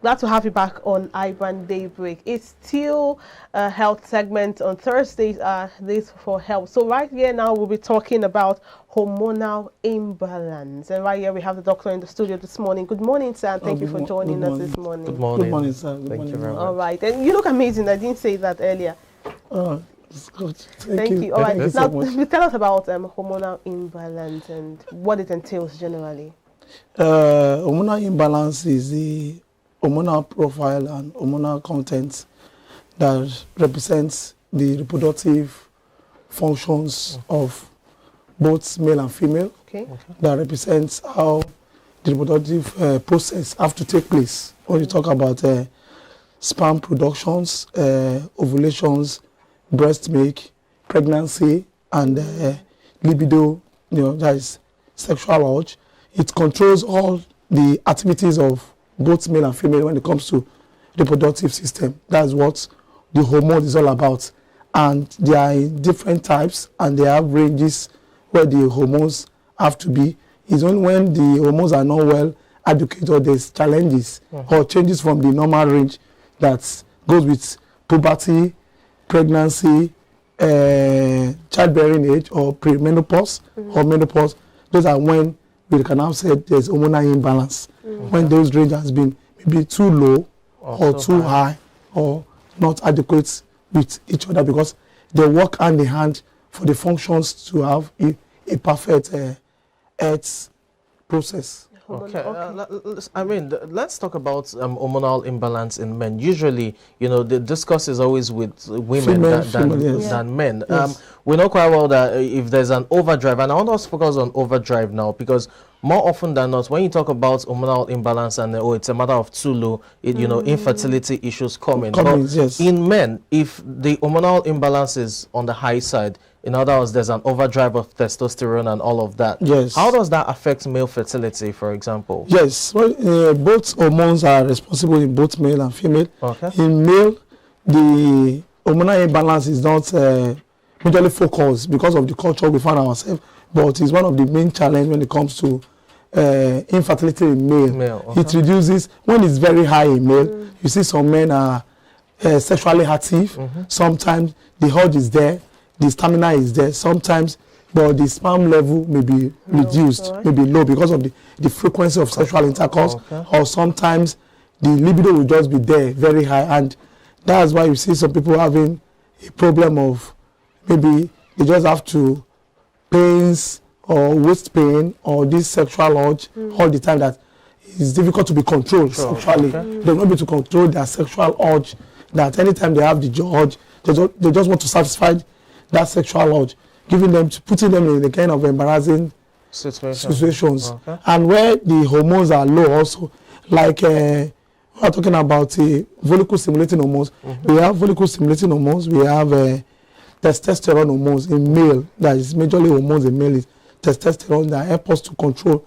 Glad to have you back on iBrand Daybreak. It's still a health segment on Thursdays, this for health. So right here now we'll be talking about hormonal imbalance. And right here we have the doctor in the studio this morning. Good morning, sir, and thank you for joining us this morning. Good morning. Good morning, sir. Good Thank morning. you very much. All right, and you look amazing. I didn't say that earlier. It's good. Thank you. All right, Thank you now so much. tell us about hormonal imbalance and what it entails generally. Hormonal imbalance is the hormonal profile and hormonal content that represents the reproductive functions of both male and female. Okay. That represents how the reproductive process have to take place. When you talk about sperm productions, ovulations, breast milk, pregnancy, and libido, that is sexual urge. It controls all the activities of both male and female when it comes to reproductive system. That's what the hormone is all about. And there are different types, and they have ranges where the hormones have to be. It's only when the hormones are not well adequate or there's challenges or changes from the normal range that goes with puberty, pregnancy, childbearing age, or premenopause or menopause. Those are when we can now say there's hormonal imbalance. When those range has been maybe too low or too high or not adequate with each other, because they work hand in hand for the functions to have a perfect health process. Okay, I mean, let's talk about hormonal imbalance in men. Usually, the discourse is always with women than men. Yes. We know quite well that if there's an overdrive, and I want us to focus on overdrive now, because more often than not, when you talk about hormonal imbalance and it's a matter of too low, infertility issues come in. Yes. In men, if the hormonal imbalance is on the high side, in other words, there's an overdrive of testosterone and all of that. Yes. How does that affect male fertility, for example? Yes. Well, both hormones are responsible in both male and female. Okay. In male, the hormonal imbalance is not majorly focused because of the culture we find ourselves, but it's one of the main challenges when it comes to infertility in male. It reduces when it's very high in male. You see some men are sexually active. Sometimes the urge is there, the stamina is there. Sometimes, but the sperm level may be reduced, may be low because of the frequency of sexual intercourse. Or sometimes the libido will just be there, very high, and that's why you see some people having a problem of maybe they just have to pains or waist pain or this sexual urge all the time that it's difficult to be controlled sexually. They're not able to control their sexual urge, that anytime they have the urge, they just want to satisfy that sexual urge, putting them in the kind of embarrassing situations. And where the hormones are low also, like we're talking about follicle stimulating hormones. We have follicle stimulating hormones, we have testosterone hormones in male, that is majorly hormones in male, is testosterone that help us to control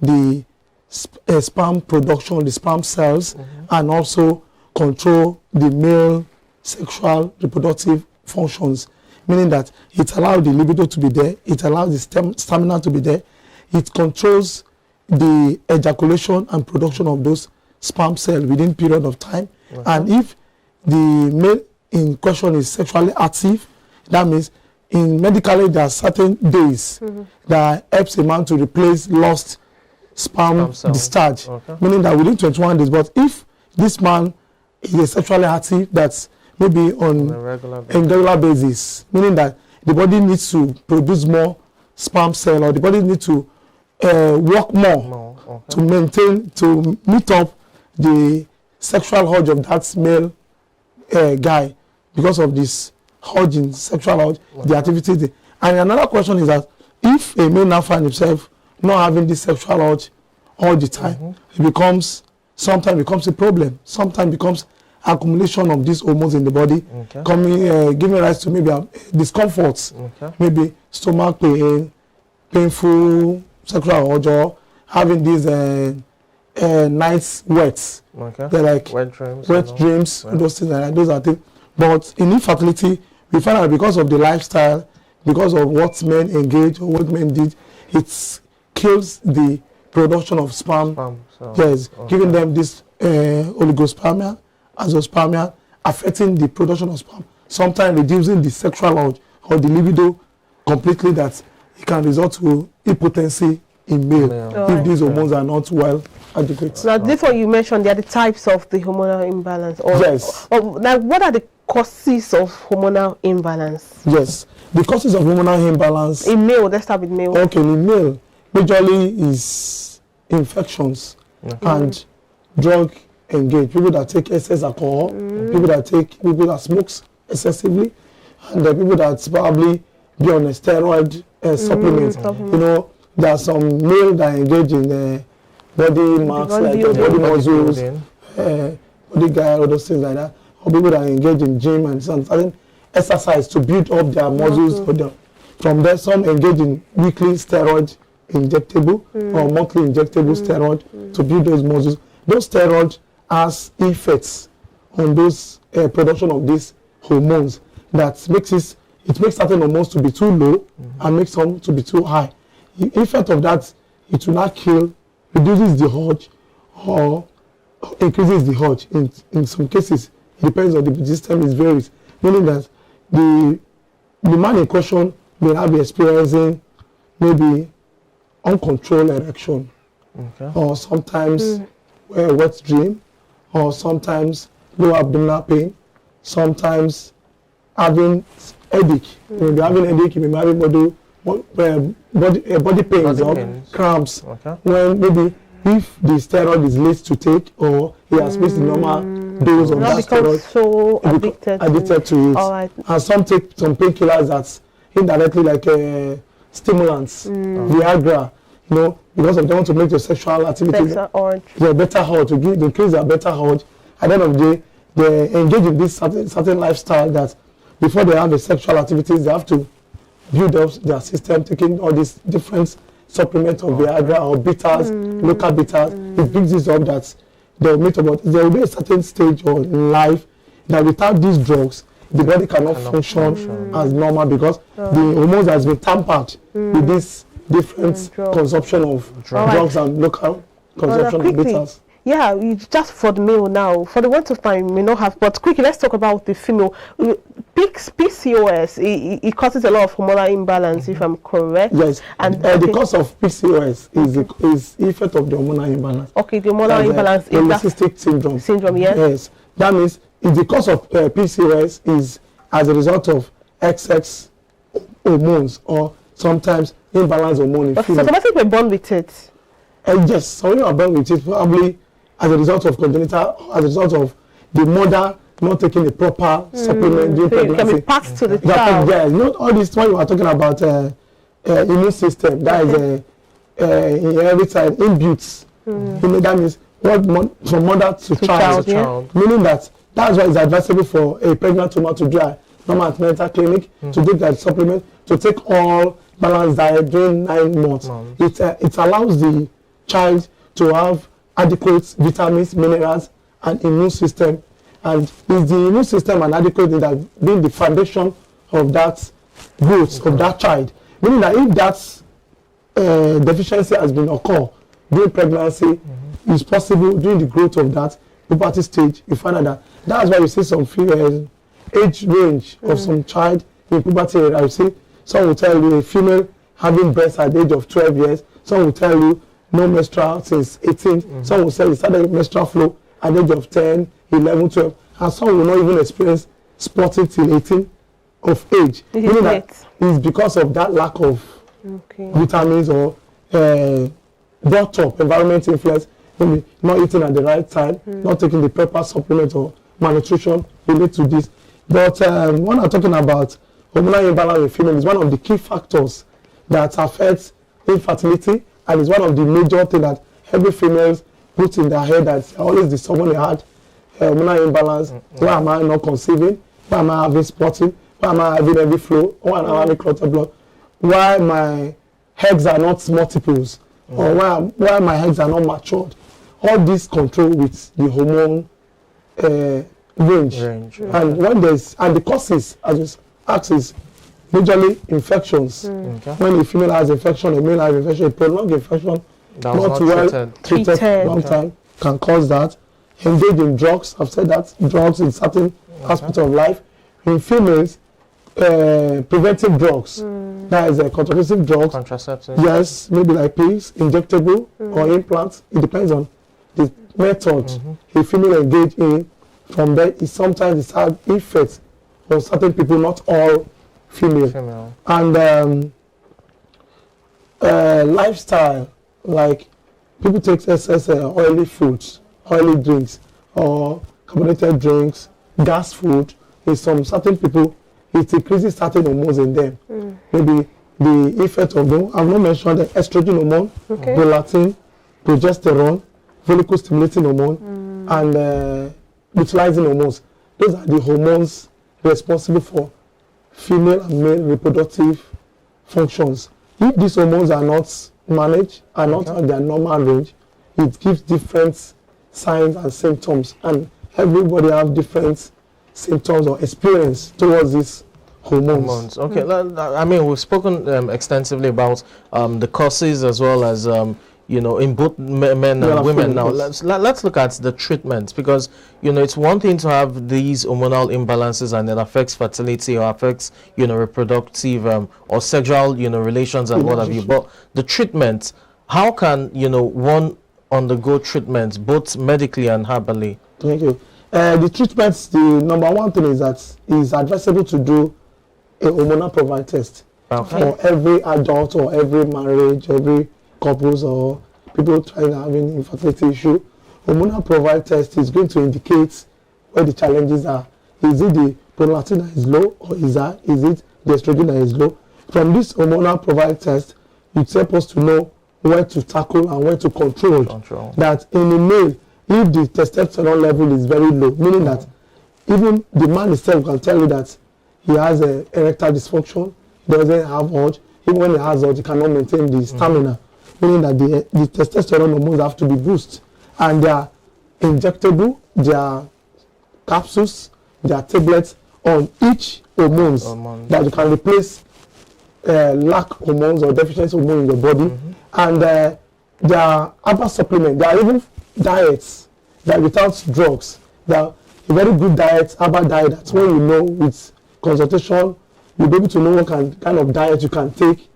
the sperm production, the sperm cells, and also control the male sexual reproductive functions, meaning that it allows the libido to be there, it allows the stamina to be there, it controls the ejaculation and production of those sperm cells within period of time. And if the male in question is sexually active, that means medically there are certain days that helps a man to replace lost sperm discharge, meaning that within 21 days. But if this man is sexually active, that's maybe on a regular basis, meaning that the body needs to produce more sperm cell, or the body needs to work more to meet up the sexual urge of that male guy because of this urge in sexual urge, the activity. And another question is that if a male now finds himself not having this sexual urge all the time, it sometimes becomes a problem. Sometimes becomes accumulation of these hormones in the body, giving rise to maybe discomforts, maybe stomach pain, painful sexual urge, or having these night sweats. They're like wet dreams, those things like that. Those are things. But in infertility, we find out because of the lifestyle, because of what men engage or what men did, it kills the production of sperm. Giving them this oligospermia, azoospermia, affecting the production of sperm, sometimes reducing the sexual urge or the libido completely, that it can result to impotency in male if these hormones are not well adequate. Now, this one you mentioned, they are the types of the hormonal imbalance. Yes. Now, what are the causes of hormonal imbalance? Yes. The causes of hormonal imbalance. In male, let's start with male. Okay, in male, majorly is infections and drug engaged. People that take excess alcohol, people that smokes excessively, and the people that probably be on a steroid supplement. You know, there are some male that engage in body marks like body muscles, body guy, all those things like that. Or people that engage in gym and certain exercise to build up their muscles. From there, some engage in weekly steroid injectable or monthly injectable steroid to build those muscles. Those steroids has effects on those production of these hormones that makes certain hormones to be too low and makes some to be too high. The effect of that, it will not kill, reduces the urge or increases the urge. In some cases, it depends on the system, it varies. Meaning that the man in question may not be experiencing maybe uncontrolled erection, or sometimes a wet dream, or sometimes low abdominal pain, sometimes having headache. When you're having headache, you may be having body pains or cramps. When maybe if the steroid is late to take, or he has missed the normal dose of that steroid, so addicted to it. All right. And some take some painkillers that's indirectly like stimulants, Viagra, you know, because of they want to make your sexual activity better urge, to increase their better urge. At the end of the day, they engage in this certain lifestyle that before they have the sexual activities, they have to build up their system, taking all these different supplements of Viagra or bitters, local bitters. It builds this up that there will be a certain stage in life that without these drugs, the body cannot function as normal, because the hormones has been tampered with this different consumption of drugs and local consumption of bitters. Yeah, just for the male now. For the want of time, we may not have, but quickly, let's talk about the female. PCOS, it causes a lot of hormonal imbalance, if I'm correct. Yes, and the cause of PCOS is effect of the hormonal imbalance. Okay, the hormonal imbalance is polycystic syndrome. Yes. Yes, that means the cause of PCOS is as a result of excess hormones or sometimes imbalance hormone in female. So we're born with it. Yes, some people are born with it probably as a result of congenital, as a result of the mother not taking the proper supplement during pregnancy. It can be passed to the child. Yes, not all this when you are talking about immune system, that is inherited, inbuilt. You know, that means from mother to child. Meaning that's why it's advisable for a pregnant woman to do a normal antenatal clinic, to take that supplement, to take all balanced diet during 9 months. It allows the child to have adequate vitamins, minerals, and immune system. And it's the immune system and adequate that being the foundation of that growth of that child. Meaning that if that deficiency has been occurred during pregnancy, it's possible during the growth of that puberty stage, you find out that's why you see some age range of some child in puberty area. You see, some will tell you a female having breasts at the age of 12 years. Some will tell you no menstrual since 18. Some will say it started menstrual flow at the age of 10, 11, 12. And some will not even experience spotting till 18 of age. Meaning that it's because of that lack of vitamins or brought up environment influence, maybe not eating at the right time, not taking the proper supplement or malnutrition related to this. But when I'm talking about hormonal imbalance in female, is one of the key factors that affects infertility, and is one of the major things that every female puts in their head, that always the someone they had hormonal imbalance. Why am I not conceiving? Why am I having spotting? Why am I having heavy flow? Why am I having clotted blood? Why my eggs are not multiples? Or why my eggs are not matured? All this control with the hormone range. And when the causes, as you ask, is majorly infections. When a female has infection, a male has infection, a prolonged infection, not well treated long time, can cause that. engage in drugs. I've said that, drugs in certain aspects of life. In females, preventive drugs. That is a contraceptive drugs. Contraceptive. Yes, maybe like pills, injectable or implants. It depends on the method a female engage in. From there, sometimes it has effects on certain people, not all female. And lifestyle, like people take excess oily foods, oily drinks, or carbonated drinks, gas food. In some certain people, it increases certain hormones in them. Maybe the effect of them, I've not mentioned the estrogen hormone, prolactin, progesterone, follicle stimulating hormone, and utilizing hormones. Those are the hormones responsible for female and male reproductive functions. If these hormones are not managed, are not at their normal range, it gives different signs and symptoms, and everybody have different symptoms or experience towards these hormones. Okay, I mean, we've spoken extensively about the causes as well as you know, in both men and women. Now let's look at the treatment, because you know, it's one thing to have these hormonal imbalances and it affects fertility or affects, you know, reproductive or sexual, you know, relations and what have you. But the treatment, how can, you know, one undergo treatment both medically and herbally? Thank you. The treatments, the number one thing is that it's advisable to do a hormonal profile test for every adult or every marriage, every couples or people trying having infertility issue. Hormonal profile test is going to indicate where the challenges are. Is it the prolactin that is low, or is it the estrogen that is low? From this hormonal profile test, it helps us to know where to tackle and where to control. That in a male, if the testosterone level is very low, meaning that even the man himself can tell you that he has a erectile dysfunction, he doesn't have urge. Even when he has urge, he cannot maintain the stamina, meaning that the testosterone hormones have to be boosted. And they are injectable, they are capsules, they are tablets on each hormones that you can replace lack hormones or deficiency hormone in your body. And there are other supplements. There are even diets that without drugs. There are a very good diet, herbal diet. That's when you know with consultation, you'll be able to know what kind of diet you can take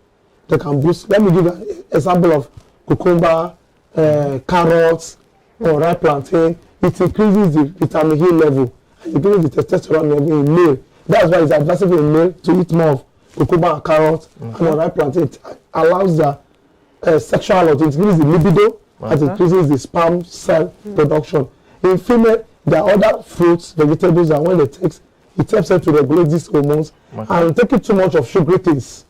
that can boost. Let me give an example of cucumber, carrots, or ripe plantain. It increases the vitamin E level and increases the testosterone level in male. That's why it's advisable in male to eat more of cucumber and carrots and ripe plantain. It allows the sexual urge, it increases the libido, and increases the sperm cell production. In female, there are other fruits, vegetables, and when they take, it helps them to regulate these hormones. And taking too much of sugary things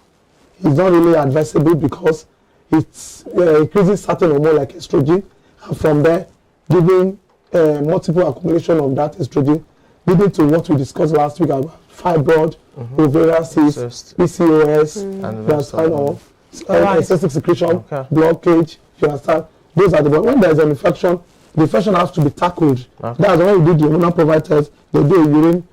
is not really advisable, because it increases certain hormone like estrogen, and from there giving multiple accumulation of that estrogen, leading to what we discussed last week about fibroid, ovarian cyst, PCOS, excessive secretion, blockage. You understand? Those are the, when there is an infection, the infection has to be tackled. That's when we do the hormonal profile test. They do a urine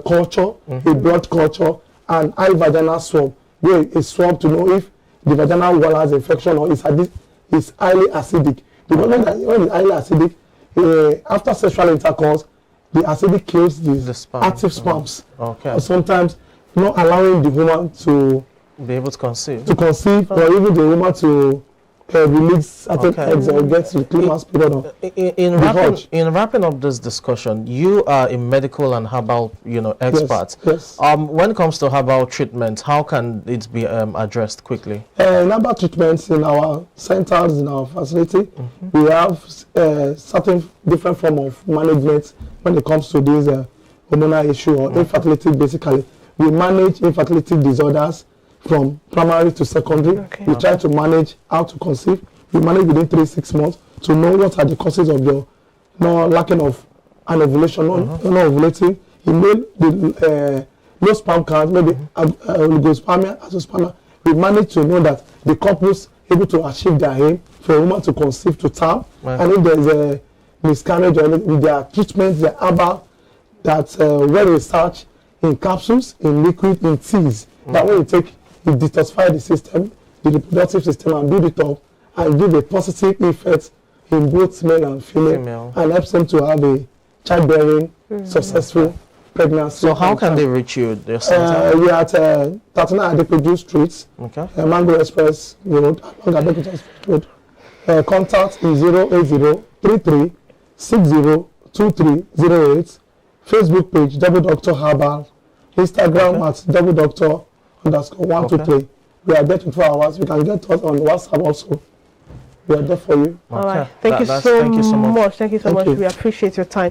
culture, a blood culture, and eye vaginal swab. Where a swab to know if the vaginal wall has infection or is highly acidic. Because when it's highly acidic, after sexual intercourse, the acidic kills the active sperms. Sometimes not allowing the woman to be able to conceive, or even the woman to release certain eggs or get to the climax period. In wrapping up this discussion, you are a medical and herbal, you know, expert. Yes. When it comes to herbal treatment, how can it be addressed quickly? In herbal treatments in our centers, in our facility, we have certain different form of management when it comes to this hormonal issue or infertility. Basically, we manage infertility disorders from primary to secondary. We try to manage how to conceive. We manage within 3-6 months to know what are the causes of your lacking of an ovulation, not ovulating. In male, the low sperm count, maybe oligospermia, azoospermia. We manage to know that the couples able to achieve their aim for a woman to conceive to term. And if there is a miscarriage or anything, there are treatments, there are herbal that well researched in capsules, in liquid, in teas. That when you take, it detoxify the system, the reproductive system, and build it up and give a positive effect in both male and female. And helps them to have a childbearing, successful pregnancy. So how can they reach you? We are at 39 Adepeju Street, Mango Express Road, along Abeokuta Express Road. Contact is 080-33-60-2308. Facebook page Double Doctor Herbal. Instagram at Double Doctor_123. We are there 24 hours. You can get us on WhatsApp also. We are there for you. All right. Thank you so much. Thank you so much. We appreciate your time.